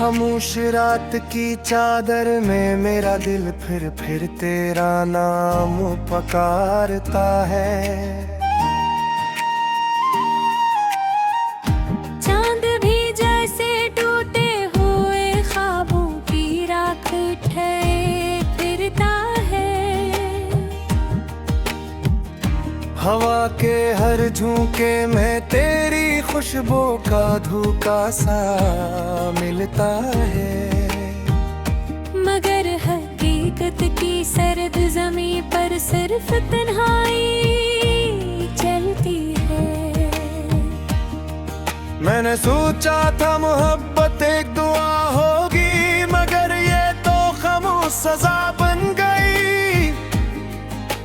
खामोश रात की चादर में मेरा दिल फिर तेरा नाम पुकारता है। चांद भी जैसे टूटे हुए ख्वाबों की राख ठहरे फिरता है। हवा के हर झोंके में तेरी खुशबू का धोखा सा मिलता है। मगर हकीकत की सर्द ज़मीं पर सिर्फ तन्हाई चलती है। मैंने सोचा था मोहब्बत एक दुआ होगी, मगर ये तो खामोश सजा बन गई।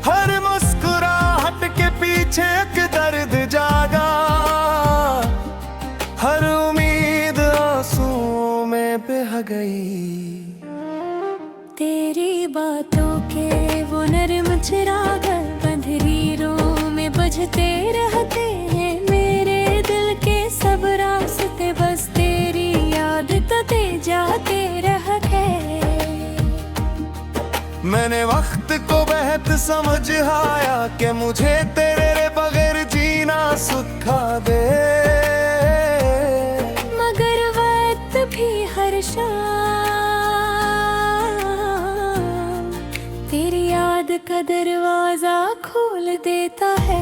हर मुस्कुराहट के पीछे एक दर्द जागा, हर उम्मीद आंसुओं में बह गई। तेरी बातों के वो नर्म चिराग अंधेरों में बुझते रहते हैं। मेरे दिल के सब रास्ते बस तेरी याद तते जाते रह गए। मैंने वक्त को बेहद समझ आया कि मुझे तेरे बगैर जीना सुखा दे। मगर वक्त भी हर शाम तेरी याद का दरवाजा खोल देता है।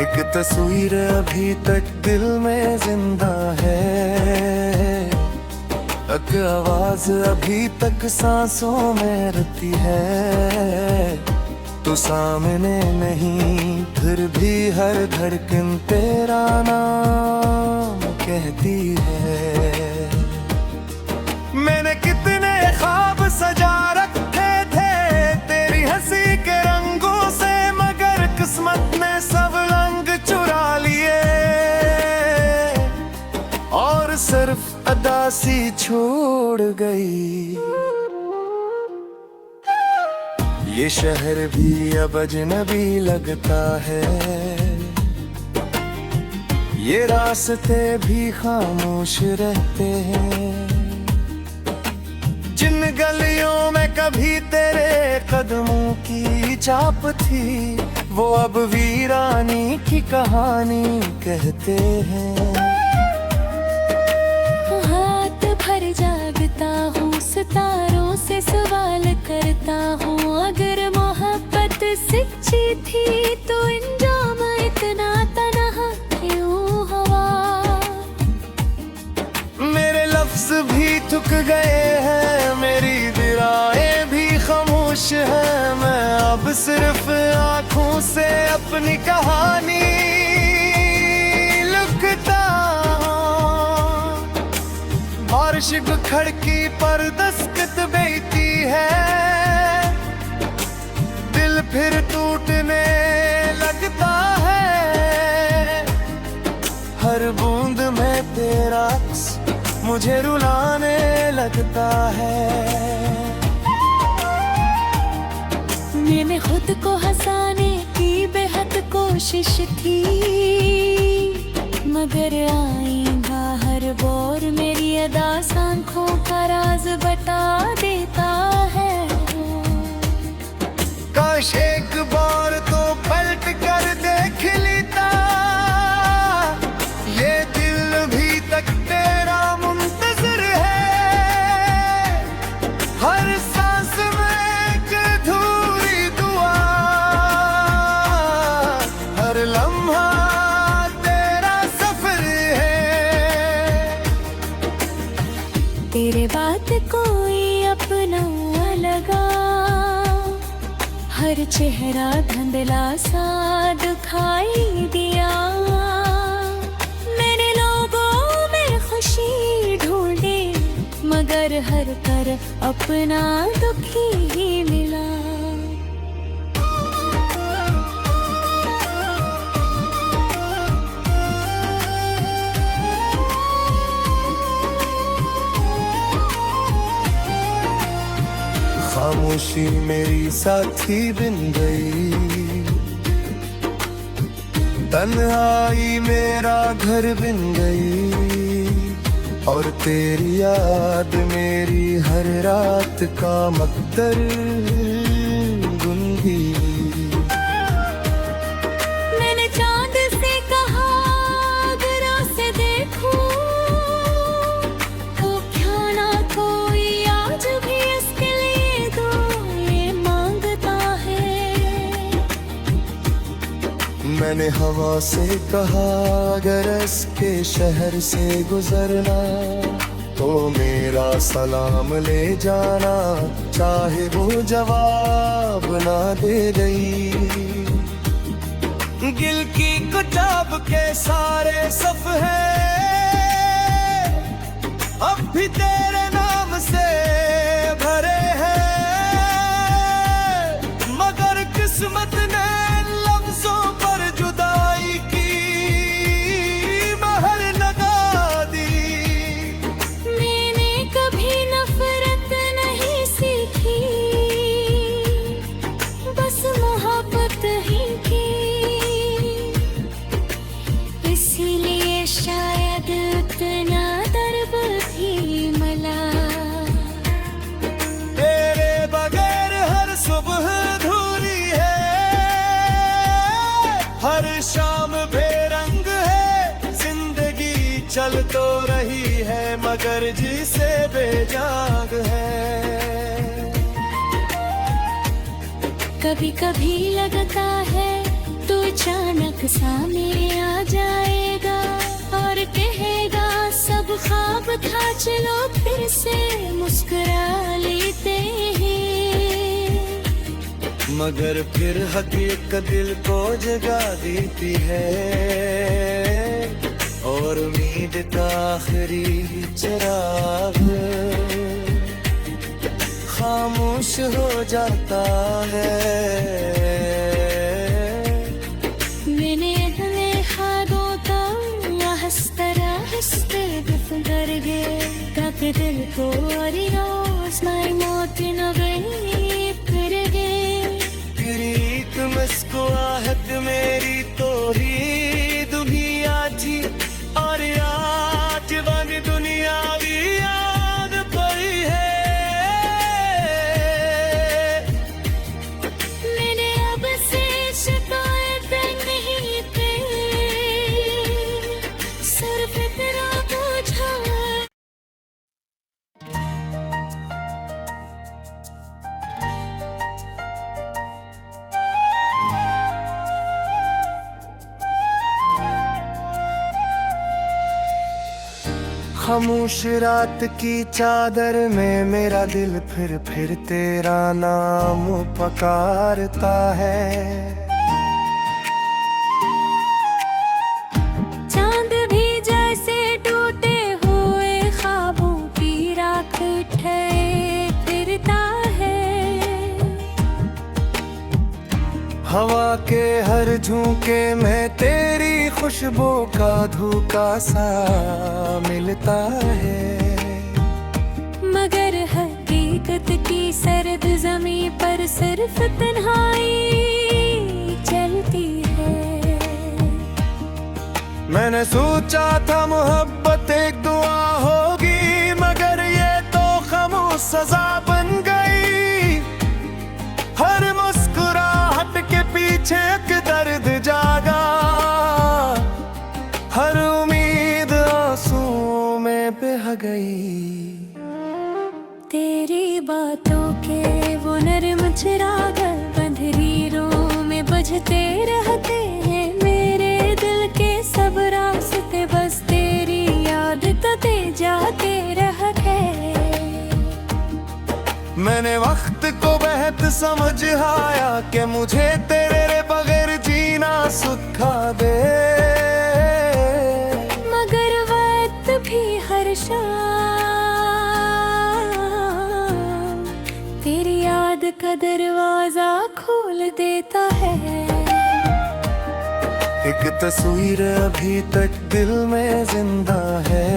एक तस्वीर अभी तक दिल में जिंदा है, एक आवाज अभी तक सांसों में रहती है। तू सामने नहीं फिर भी हर धड़कन तेरा नाम कहती है। मैंने कितने ख्वाब सजा रखे थे तेरी हंसी के रंगों से, मगर किस्मत ने सब रंग चुरा लिए और सिर्फ अदा सी छोड़ गई। ये शहर भी अब अजनबी लगता है, ये रास्ते भी खामोश रहते हैं। जिन गलियों में कभी तेरे कदमों की छाप थी, वो अब वीरानी की कहानी कहते हैं। हाथ भर जागता हूँ, सितारों से सवाल करता हूँ। अगर मोहब्बत सच्ची थी तो इंजाम इतना तन्हा क्यों हुआ। मेरे लफ्ज भी थक गए हैं, मेरी दिराएं भी खामोश है। मैं अब सिर्फ आंखों से अपनी कहानी लिखता हूँ। बारिश खिड़की पर दस्तक देती है, दिल फिर टूटने लगता है। हर बूंद में तेरा मुझे रुलाने लगता है। मैंने खुद को हंसाने की बेहद कोशिश थी, मगर आईंदा हर बोर मेरी अदा आँखों का राज बता देता है। काश एक बार तो पलट कर देख लेता, ये दिल भी तक तेरा मुंतज़िर है। हर सांस में एक अधूरी दुआ, हर लम्हा तेरा सफर है। तेरे बात कोई अपना लगा, हर चेहरा धुंधला सा दिखाई दिया। मैंने लोगों में खुशी ढूंढी, मगर हर कर अपना दुखी ही मिला। खामोशी मेरी साथी बन गई, तन्हाई मेरा घर बन गई। और तेरी याद मेरी हर रात का मकदर गुनगी। मैंने चांद से कहा अगर उसे देखूं तो क्या ना कोई आज भी इसके लिए दो ये मांगता है। मैंने हवा से कहा अगर इसके शहर से गुजरना तो मेरा सलाम ले जाना, चाहे वो जवाब ना दे गई। दिल की किताब के सारे सफ़े अब भी तेरे नाम से भरे हैं, मगर किस्मत ने लफ्जों पर जुदाई की महर लगा दी। मैंने कभी नफरत नहीं सीखी, बस मोहब्बत ही की। इसीलिए शायद उतना दर्द भी मिला। तेरे बगैर हर सुबह अधूरी है, हर शाम बेरंग है। जिंदगी चल तो रही है मगर जिसे बेजाग है। कभी कभी लगता है तू अचानक सामने आ जाएगा और कहेगा सब ख्वाब था चलो फिर से मुस्कुरा लेते हैं। मगर फिर हकीकत दिल को जगा देती है और उम्मीद का आखिरी चिराग खामोश हो जाता है। मैंने अपने खाबों का हंसते कर गए ताकि दिल को और रोज़ मौत न गई फिर गए। तेरी एक मुस्कुराहट मेरी तो ही दुनिया थी और आज वाली दुनिया भी याद पड़ी है। मैंने अब से शिकायत नहीं की, सिर्फ तेरा बोझा। खामोश रात की चादर में मेरा दिल फिर तेरा नाम पुकारता है। चांद भी जैसे टूटे हुए ख्वाबों की राख ठहरे फिरता है। हवा के हर झोंके में तेरी खुशबू का धोखा सा मिलता है। मगर हकीकत की सर्द ज़मीं पर सिर्फ तन्हाई चलती है। मैंने सोचा था मोहब्बत एक दुआ होगी मगर ये तो खामोश सजा बन गई। हर मुस्कुराहट के पीछे एक दर्द जागा, हर उम्मीद आंसुओं में बह गई। तेरी बातों के वो नर्म चिराग अंधेरों में बुझते रहते हैं मेरे दिल के सब रास्ते, बस तेरी याद तते जाते रह गए। मैंने वक्त को बेहद समझ आया कि मुझे तेरे बगैर जीना सुखा दे। मगर वक्त भी हर शाम तेरी याद का दरवाजा खोल देता है। एक तस्वीर अभी तक दिल में जिंदा है,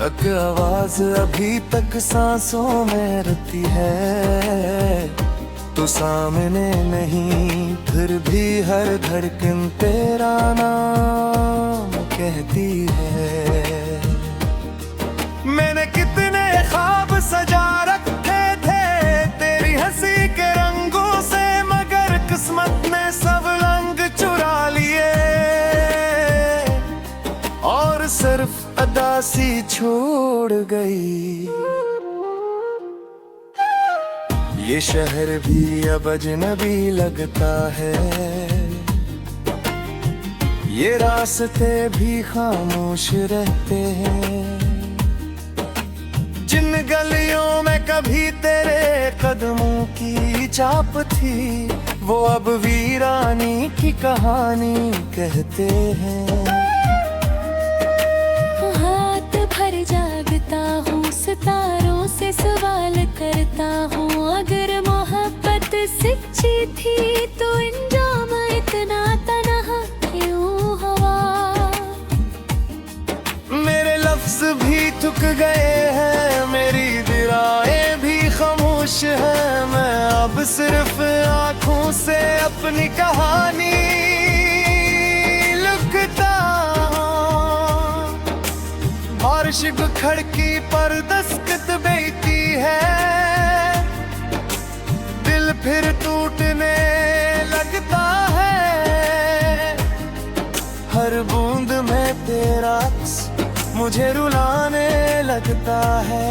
एक आवाज अभी तक सांसों में रहती है। तू सामने नहीं फिर भी हर धड़कन तेरा नाम कहती है। उदासी छोड़ गई। ये शहर भी अब अजनबी लगता है, ये रास्ते भी खामोश रहते हैं। जिन गलियों में कभी तेरे कदमों की छाप थी, वो अब वीरानी की कहानी कहते हैं। हाथ भर जागता हूँ, सितारों से सवाल करता हूँ, अगर मोहब्बत सच्ची थी तो अंजाम इतना तन्हा क्यों हुआ। मेरे लफ्ज भी थक गए हैं, मेरी दिराएं भी खामोश हैं, मैं अब सिर्फ आंखों से अपनी कहानी लिखता हूँ। बारिश खड़की पर दस्तक देती है, दिल फिर टूटने लगता है। हर बूंद में तेरा मुझे रुलाने लगता है।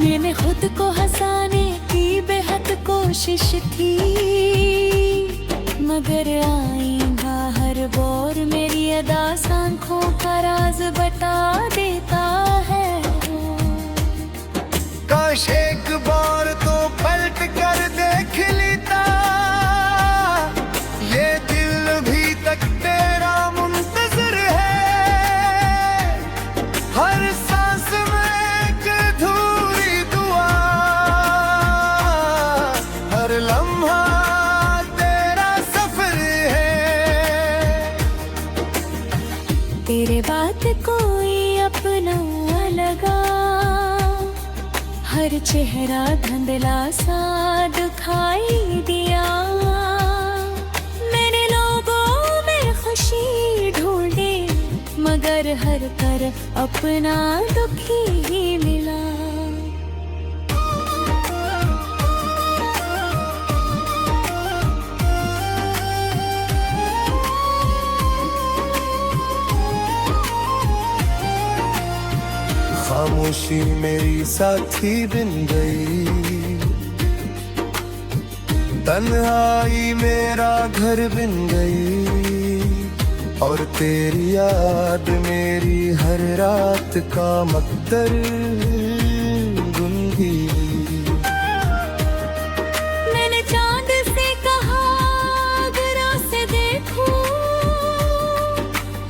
मैंने खुद को हंसाने की बेहद कोशिश थी, मगर आएगा हर बार मेरी अदा आँखों का राज बता देता है। काश एक बार तो पलट कर देख लेता, ये दिल भी तक तेरा मुंतज़िर है। हर सांस में एक अधूरी दुआ, हर लम्हा तेरा सफर है। तेरे बात कोई अपना लगा, हर चेहरा धुंधला सा दिखाई दिया। मैंने लोगों में खुशी ढूंढी, मगर हर तरफ अपना दुखी ही मिला। खामोशी मेरी साथी बन गई, तन्हाई मेरा घर बन गई, और तेरी याद मेरी हर रात का मकदर गुनगी। मैंने चांद से कहा अगर उसे देखूं,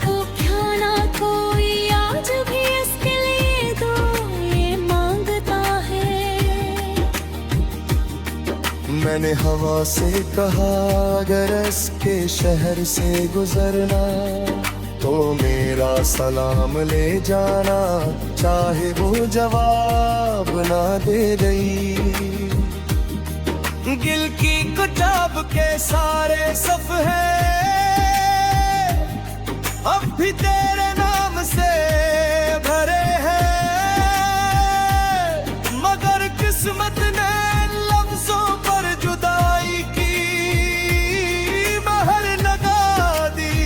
तो क्या ना कोई आज भी इसके लिए दो ये मांगता है। मैंने हवा से कहा अगर इसके शहर से गुजरना, तो मेरा सलाम ले जाना, चाहे वो जवाब ना दे गई। गिल की किताब के सारे सफ़े अब भी तेरे नाम से भरे हैं, मगर किस्मत ने लफ्जों पर जुदाई की महर लगा दी।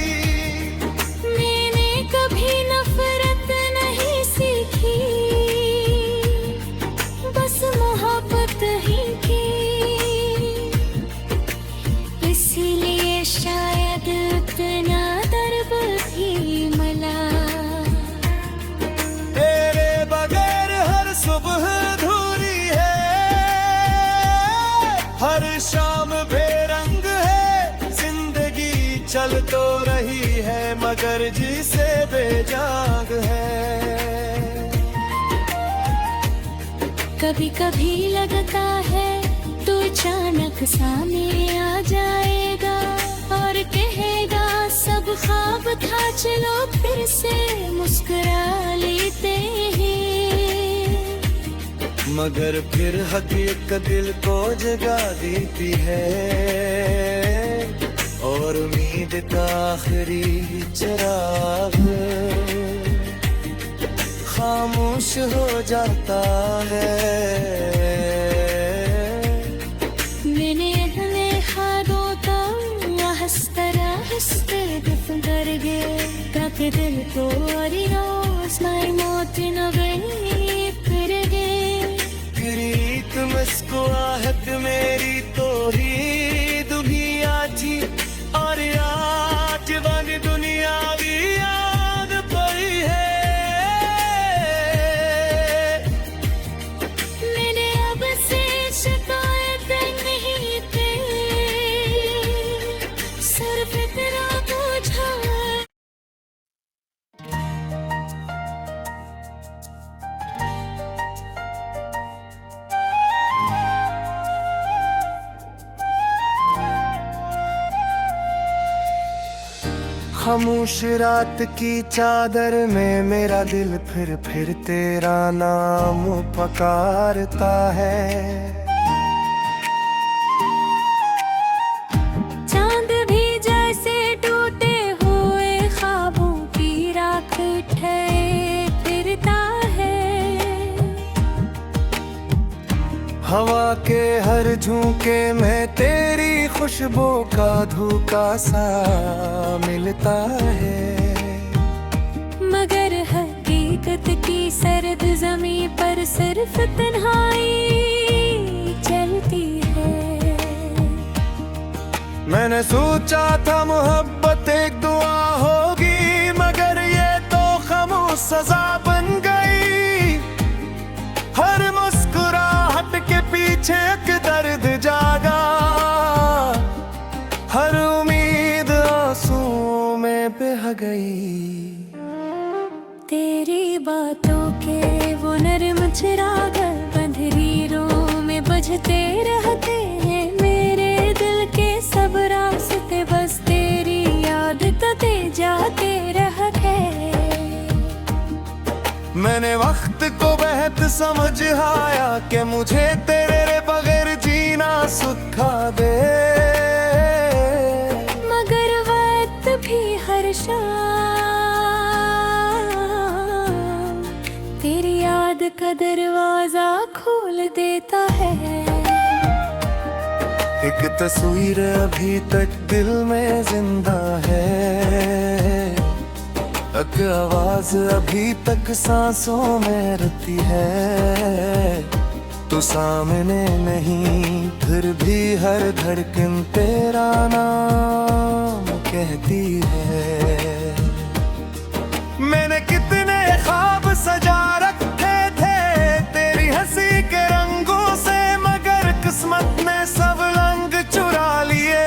मैंने कभी नफरत नहीं सीखी, बस मोहब्बत ही की। इसीलिए शायद इतना दर्द भी मिला। तेरे बगैर हर सुबह अधूरी है, हर शाम बेरंग है। जिंदगी चल तो रही है, मगर जिसे बेजाग है। कभी कभी लगता है तू अचानक सामने आ जाएगा, और कहेगा सब ख्वाब था, चलो फिर से मुस्कुरा लेते हैं। मगर फिर हकीकत दिल को जगा देती है, और उम्मीद का आखिरी चिराग खामोश हो जाता है। मैंने अपने हाथों का हंसता दफन कर गए। के दिल को स्माइल मोती नवे फिर गए प्रीत मुस्कुराहट मेरी तो ही दुनिया थी और आज वाली दुनिया भी याद पड़ी है। मैंने अब से शिकायत नहीं की सिर्फ तेरा बोझा खामोश रात की चादर में मेरा दिल फिर तेरा नाम पुकारता है। चांद भी जैसे टूटे हुए ख्वाबों की राख ठहरे फिरता है। हवा के हर झोंके में तेरी खुशबू का धोखा सा मिलता है। मगर हकीकत की सर्द ज़मीं पर सिर्फ तन्हाई चलती है। मैंने सोचा था मोहब्बत एक दुआ होगी मगर ये तो खामोश सजा बन गई। हर मुस्कुराहट के पीछे एक दर्द जागा, हर उम्मीद आंसुओं में बह गई। तेरी बातों के वो नर्म चिराग अंधेरों में बुझते रहते हैं। मेरे दिल के सब रास्ते बस तेरी याद कते जाते रह गए। मैंने वक्त को बेहद समझ आया कि मुझे तेरे बगैर जीना सुखा दे। मगर वक्त भी हर शाम तेरी याद का दरवाजा खोल देता है। एक तस्वीर अभी तक दिल में जिंदा है, एक आवाज अभी तक सांसों में रहती है। तू सामने नहीं फिर भी हर धड़कन तेरा नाम कहती है। मैंने कितने ख्वाब सजा रखे थे तेरी हंसी के रंगों से मगर किस्मत ने सब रंग चुरा लिए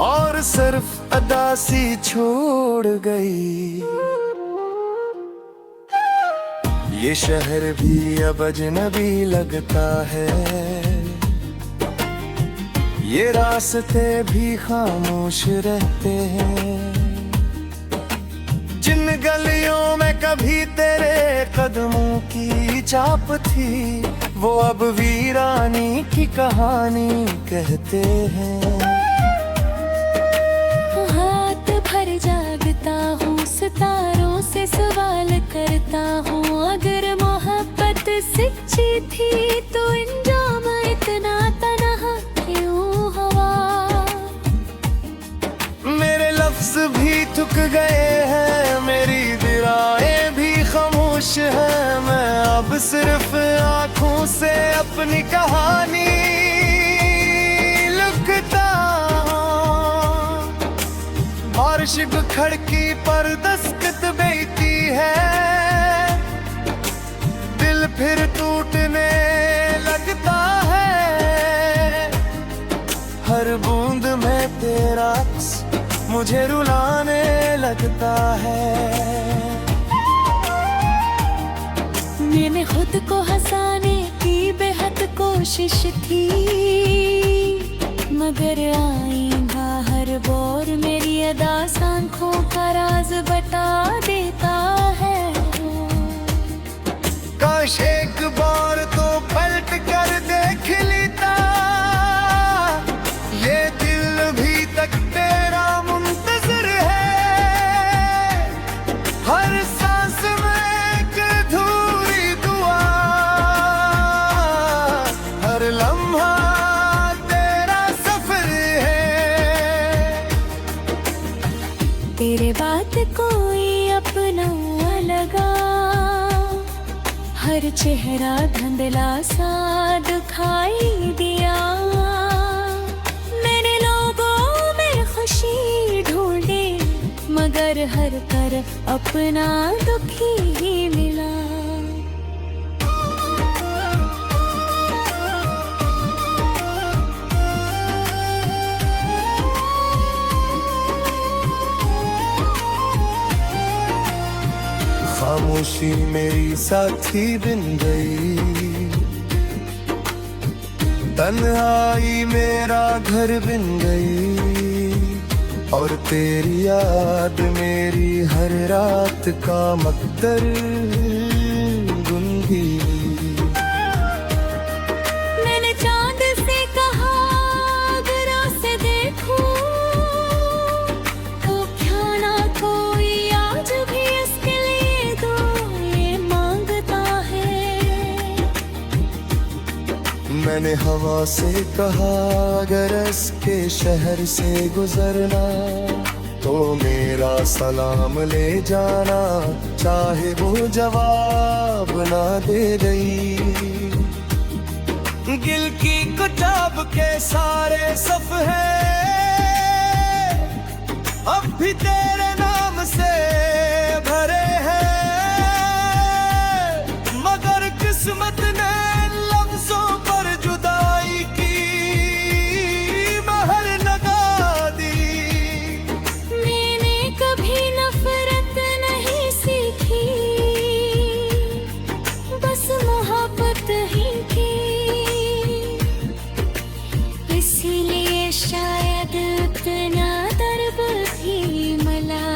और सिर्फ अदासी छोड़ गई। ये शहर भी अब अजनबी लगता है, ये रास्ते भी खामोश रहते हैं। जिन गलियों में कभी तेरे कदमों की छाप थी वो अब वीरानी की कहानी कहते हैं। हाथ भर जागता हूँ सितारों से सवाल करता हूँ अगर मोहब्बत सच्ची थी तो इंजाम इतना तनहा क्यों हुआ। मेरे लफ्ज भी थक गए हैं, मेरी दिराएं भी खामोश हैं। मैं अब सिर्फ आंखों से अपनी कहानी लिखता हूँ। बारिश खिड़की पर दस्तक देती है, दिल फिर टूटने लगता है। हर बूंद में तेरा अक्स मुझे रुलाने लगता है। मैंने खुद को हंसाने की बेहद कोशिश थी मगर आईंदा हर बोर मेरी अदा आँखों का राज बता देता है। काश एक बार तो पलट कर देख लेता, ये दिल भी तक तेरा मुंतज़िर है। हर सांस में एक अधूरी दुआ, हर लम्हा तेरा सफर है। तेरे बात कोई अपना लगा, हर चेहरा धुंधला सा दिखाई दिया। मैंने लोगों में खुशी ढूंढी, मगर हर तरफ अपना दुखी ही मिला। खामोशी मेरी साथी बन गई, तन्हाई मेरा घर बन गई, और तेरी याद मेरी हर रात का मकदर गुनगी। मैंने चांद से कहा अगर उसे देखूं तो क्यों ना कोई आज भी इसके लिए दुआएं मांगता है। मैंने हवा से कहा अगर इसके शहर से गुजरना तो मेरा सलाम ले जाना, चाहे वो जवाब ना दे गई। दिल की किताब के सारे सफ़े अब भी तेरे नाम से भरे हैं, मगर किस्मत ने लफ्जों पर जुदाई की महर लगा दी। मैंने कभी नफरत नहीं सीखी, बस मोहब्बत ही की। इसलिए शायद उतना दर्द भी मिला।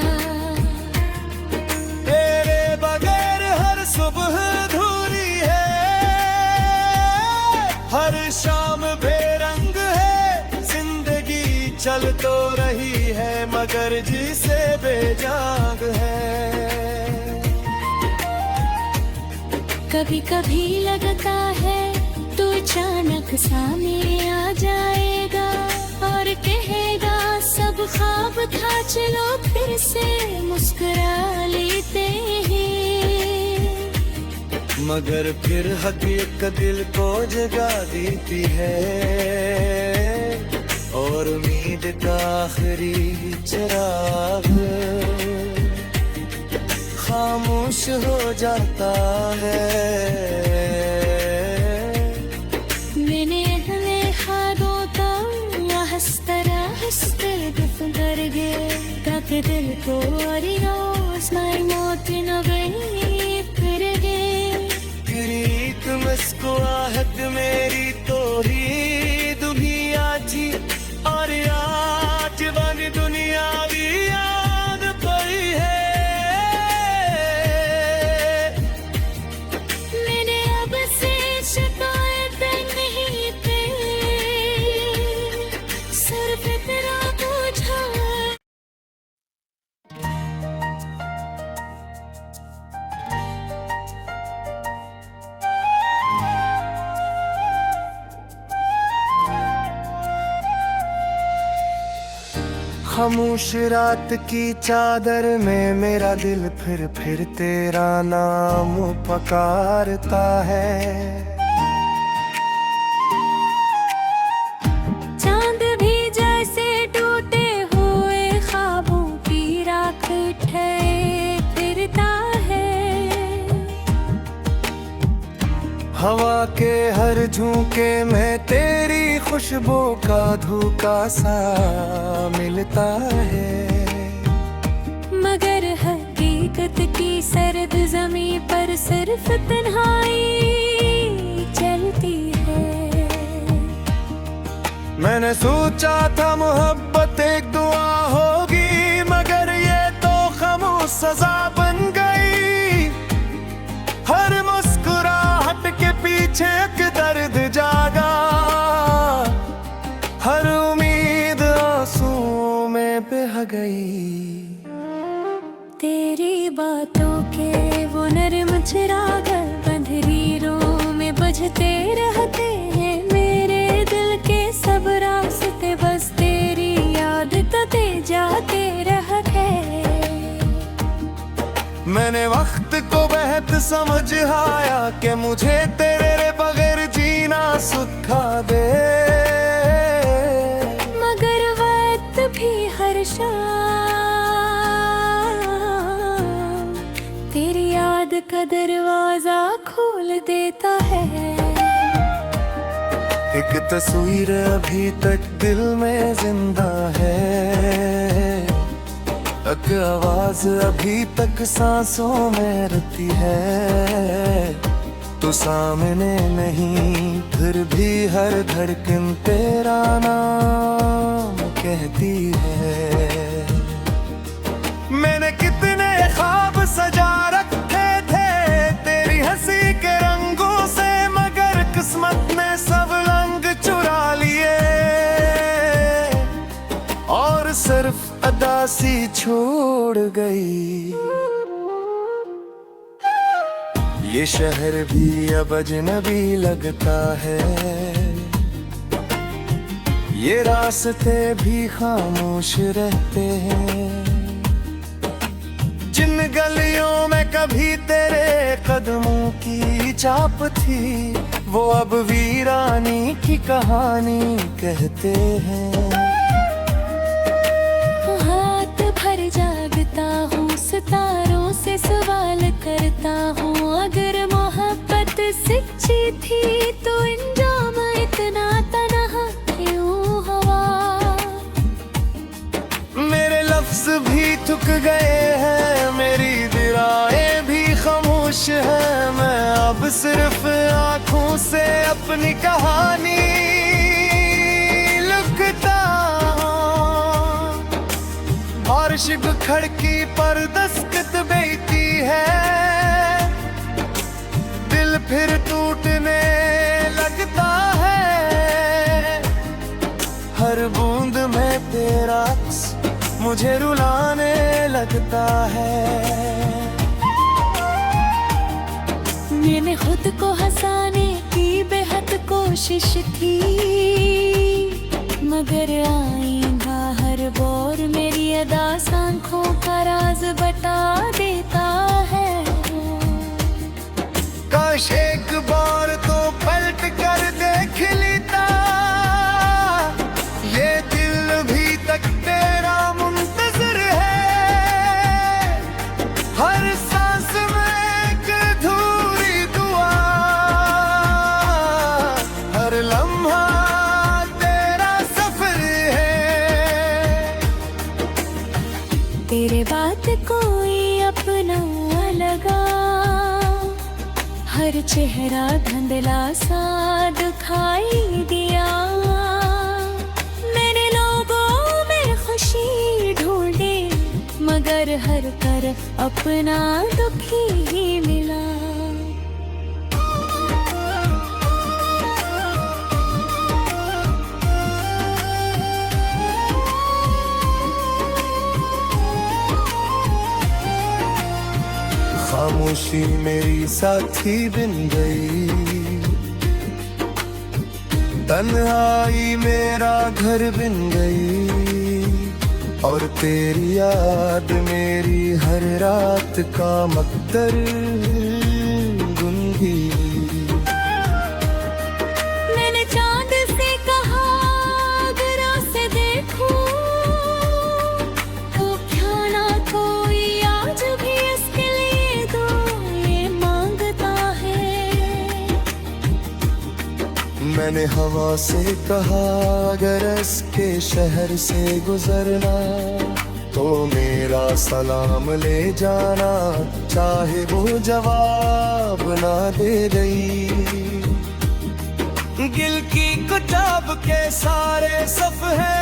तेरे बगैर हर सुबह अधूरी है, हर शाम बेरंग है। जिंदगी चल तो रही है मगर जिसे बेजाग है। कभी कभी लगता है तू अचानक सामने आ जाएगा और कहेगा सब ख्वाब था, चलो फिर से मुस्कुरा लेते हैं। मगर फिर हकीकत दिल को जगा देती है, और उम्मीद का आखिरी चिराग खामोश हो जाता है। मैंने अपने हाथों तक हंसता दफन कर गए, ताकि दिल को और रोज माई मौत न गई फिर गए। तेरी एक मुस्कुराहट मेरी तो ही दुनिया थी, और आज वाली दुनिया भी याद पड़ी है। मैंने अब से शिकायत नहीं पे, सर पे तेरा बोझा। खामोश रात की चादर में मेरा दिल फिर तेरा नाम पुकारता है। चांद भी जैसे टूटे हुए ख्वाबों की राख ठहरे फिरता है। हवा के हर झोंके में तेरी खुशबू का धोखा सा मिलता है, मगर हकीकत की सर्द ज़मीं पर सिर्फ तन्हाई चलती है। मैंने सोचा था मोहब्बत एक दुआ होगी, मगर ये तो खामोश सजा बन गई। हर मुस्कुराहट के पीछे एक दर्द जागा, हर उम्मीद आंसुओं में बह गई। तेरी बातों के वो नर्म चिराग अंधेरों में बुझते रहते हैं। मेरे दिल के सब रास्ते बस तेरी याद तो दे जाते रह गए। मैंने वक्त को बेहद समझ आया कि मुझे तेरे बगैर जीना सुखा दे। मगर वक्त भी हर शाम तेरी याद का दरवाजा खोल देता है। एक तस्वीर अभी तक दिल में जिंदा है, एक आवाज अभी तक सांसों में रहती है। तो सामने नहीं फिर भी हर धड़कन तेरा नाम कहती है। मैंने कितने ख्वाब सजा रखे थे तेरी हंसी के रंगों से, मगर किस्मत ने सब रंग चुरा लिए और सिर्फ अदासी छोड़ गई। ये शहर भी अब अजनबी लगता है, ये रास्ते भी खामोश रहते हैं। जिन गलियों में कभी तेरे कदमों की छाप थी, वो अब वीरानी की कहानी कहते हैं। हाथ भर जागता हूँ, सितारों से सवाल करता हूँ, अगर मोहब्बत सच्ची थी तो इंजाम इतना तन्हा क्यों हुआ। मेरे लफ्ज भी थक गए हैं, मेरी दिराएं भी खामोश है। मैं अब सिर्फ आंखों से अपनी कहानी लिखता हूँ। बारिश खड़की पर दस्तक देती है, दिल फिर टूटने लगता है। हर बूंद में तेरा अक्स मुझे रुलाने लगता है। मैंने खुद को हंसाने की बेहद कोशिश थी, मगर आईंदा हर बोर मेरी अदा आंखों का राज बता देता है। काश एक बार तो पलट कर देख लेता, ये दिल भी तक तेरा मुंतज़िर है। हर सांस में एक अधूरी दुआ, हर लम्हा तेरा सफर है। तेरे बात कोई अपना लगा, हर चेहरा धुंधला सा दिखाई दिया। मैंने लोगों में खुशी ढूंढी, मगर हर तरफ अपना दुखी ही मिला। खामोशी मेरी साथी बन गई, तन्हाई मेरा घर बन गई, और तेरी याद मेरी हर रात का मकदर गुन गई। मैंने चांद से कहा अगर उसे देखूं तो क्या ना कोई आज भी इसके लिए दो ये मांगता है। मैंने हवा से कहा अगर इसके शहर से गुजरना तो मेरा सलाम ले जाना, चाहे वो जवाब ना दे गई। दिल की किताब के सारे सफ़े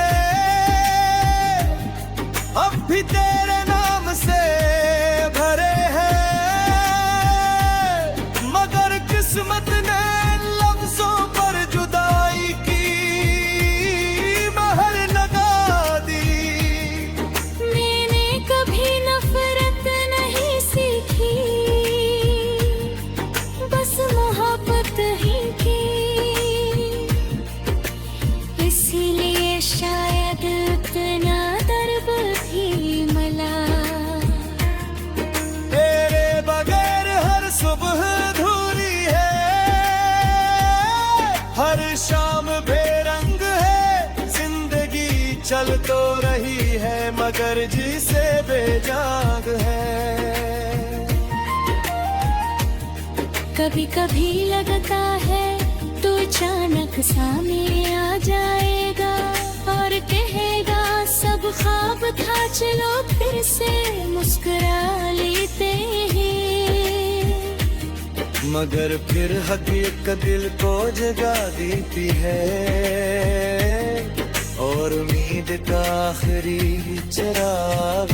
अब भी तेरे नाम से भरे हैं, मगर किस्मत ने लफ्जों पर जुदाई की महर लगा दी। मैंने कभी नफरत नहीं सीखी, बस मोहब्बत ही की। इसीलिए शायद इतना दर्द भी मला। मगर जी से बेजाग है। कभी कभी लगता है तू अचानक सामने आ जाएगा और कहेगा सब ख्वाब था, चलो फिर से मुस्कुरा लेते हैं। मगर फिर हकीकत दिल को जगा देती है और उम्मीद का आखिरी चिराग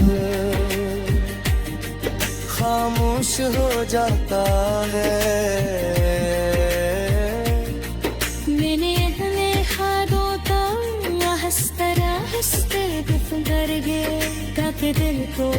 खामोश हो जाता है। मैंने देखा दोता हंसते हंसते दिल कर गए, काफी दिल को